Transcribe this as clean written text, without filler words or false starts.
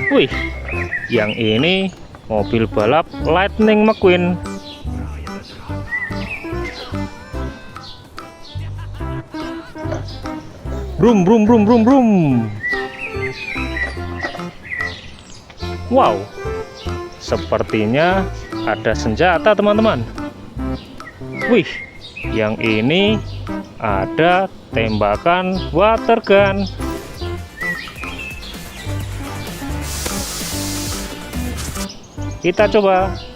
Wih, yang ini mobil balap Lightning McQueen. Brum brum brum brum brum. Wow, sepertinya ada senjata teman-teman. Wih, yang ini ada tembakan water gun. Kita coba.